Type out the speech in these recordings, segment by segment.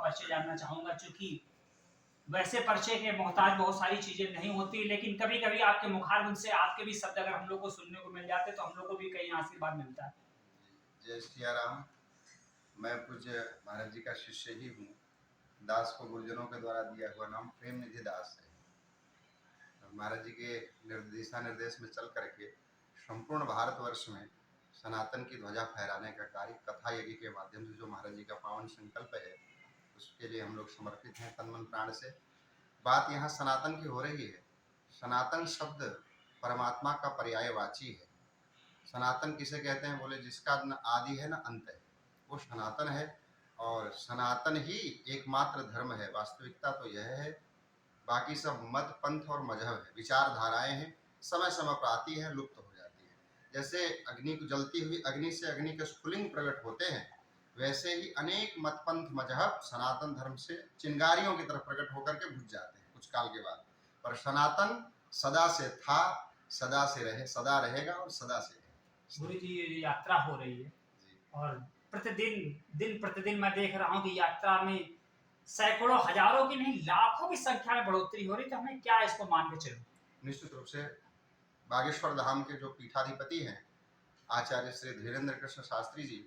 परिचय जानना चाहूंगा, चूंकि वैसे परिचय के मोहताज बहुत सारी चीजें नहीं होती, लेकिन कभी कभी आपके मुखारबिंद से आपके भी शब्द अगर हम लोग को सुनने को मिल जाते तो हम लोग को भी कहीं आशीर्वाद मिलता है। जय सिया राम। मैं पूज्य महाराज जी का शिष्य ही हूँ। दास को गुरुजनों के द्वारा दिया हुआ नाम प्रेम निधि दास है। महाराज जी के दिशा निर्देश में चल करके संपूर्ण भारतवर्ष में सनातन की ध्वजा फहराने का कार्य कथा यज्ञ के माध्यम से जो महाराज जी का पावन संकल्प है, उसके लिए हम लोग समर्पित हैं तन मन प्राण से। बात यहाँ सनातन की हो रही है। सनातन शब्द परमात्मा का पर्यायवाची है। सनातन किसे कहते हैं? बोले जिसका न आदि है न अंत है, वो सनातन है। और सनातन ही एकमात्र धर्म है। वास्तविकता तो यह है, बाकी सब मत पंथ और मजहब है, विचारधाराएं हैं, समय समय पर आती है, लुप्त हो जाती है। जैसे अग्नि को जलती हुई अग्नि से अग्नि के स्फुलिंग प्रकट होते हैं, वैसे ही अनेक मत पंथ मजहब सनातन धर्म से चिंगारियों की तरफ प्रकट होकर के बुझ जाते हैं कुछ काल के बाद। पर सनातन सदा से था, सदा से रहे, सदा रहेगा और सदा से रहेगा। गुरु जी, ये यात्रा हो रही है और दिन प्रतिदिन मैं देख रहा हूँ कि यात्रा में सैकड़ों हजारों की नहीं लाखों की संख्या में बढ़ोतरी हो रही, तो हमें क्या इसको मान के चलो? निश्चित रूप से बागेश्वर धाम के जो पीठाधिपति हैं आचार्य श्री धीरेन्द्र कृष्ण शास्त्री जी,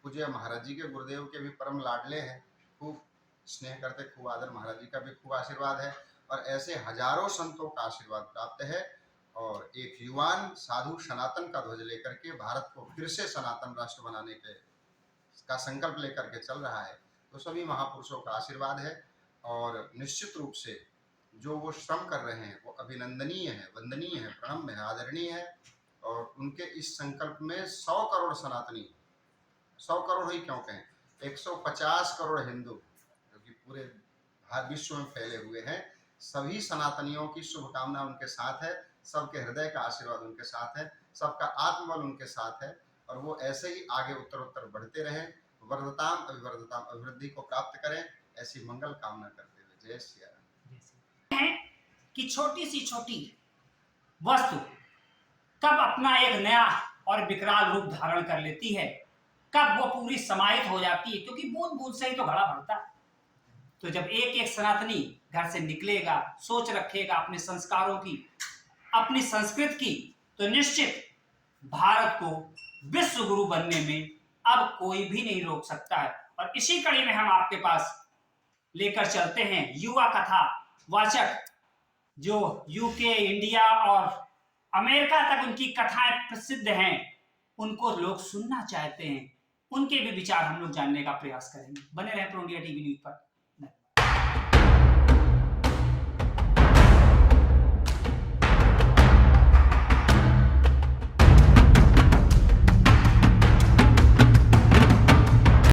पूज्य महाराज जी के गुरुदेव के भी परम लाडले हैं, खूब स्नेह करते, खूब आदर। महाराज जी का भी खूब आशीर्वाद है और ऐसे हजारों संतों का आशीर्वाद प्राप्त है। और एक युवान साधु सनातन का ध्वज लेकर के भारत को फिर से सनातन राष्ट्र बनाने का संकल्प लेकर के चल रहा है, तो सभी महापुरुषों का आशीर्वाद है। और निश्चित रूप से जो वो श्रम कर रहे हैं वो अभिनंदनीय है, वंदनीय है, प्रणम्य है, आदरणीय है। और उनके इस संकल्प में 100 करोड़ सनातनी, 100 करोड़ ही क्यों कहें, 150 करोड़ हिंदू जो कि पूरे विश्व में फैले हुए हैं, सभी सनातनियों की शुभकामना उनके साथ है, सबके हृदय का आशीर्वाद उनके साथ है, सबका आत्मबल उनके साथ है। और वो ऐसे ही आगे उत्तर उत्तर बढ़ते रहें, वर्धताम अभिवर्धताम, अभिवृद्धि को प्राप्त करें, ऐसी मंगल कामना करते हुए जय सिया राम। है कि छोटी सी छोटी वस्तु कब अपना एक नया और विकराल रूप धारण कर लेती है, कब वो पूरी समाहित हो जाती है, क्योंकि बूंद बूंद से ही तो घड़ा भरता है। तो जब एक एक सनातनी घर से निकलेगा, सोच रखेगा अपने संस्कारों की, अपनी संस्कृति की, तो निश्चित भारत को विश्व गुरु बनने में अब कोई भी नहीं रोक सकता है। और इसी कड़ी में हम आपके पास लेकर चलते हैं युवा कथा वाचक, जो यूके, इंडिया और अमेरिका तक उनकी कथाएं प्रसिद्ध हैं, उनको लोग सुनना चाहते हैं, उनके भी विचार हम लोग जानने का प्रयास करेंगे। बने रहें प्रो इंडिया टीवी न्यूज पर।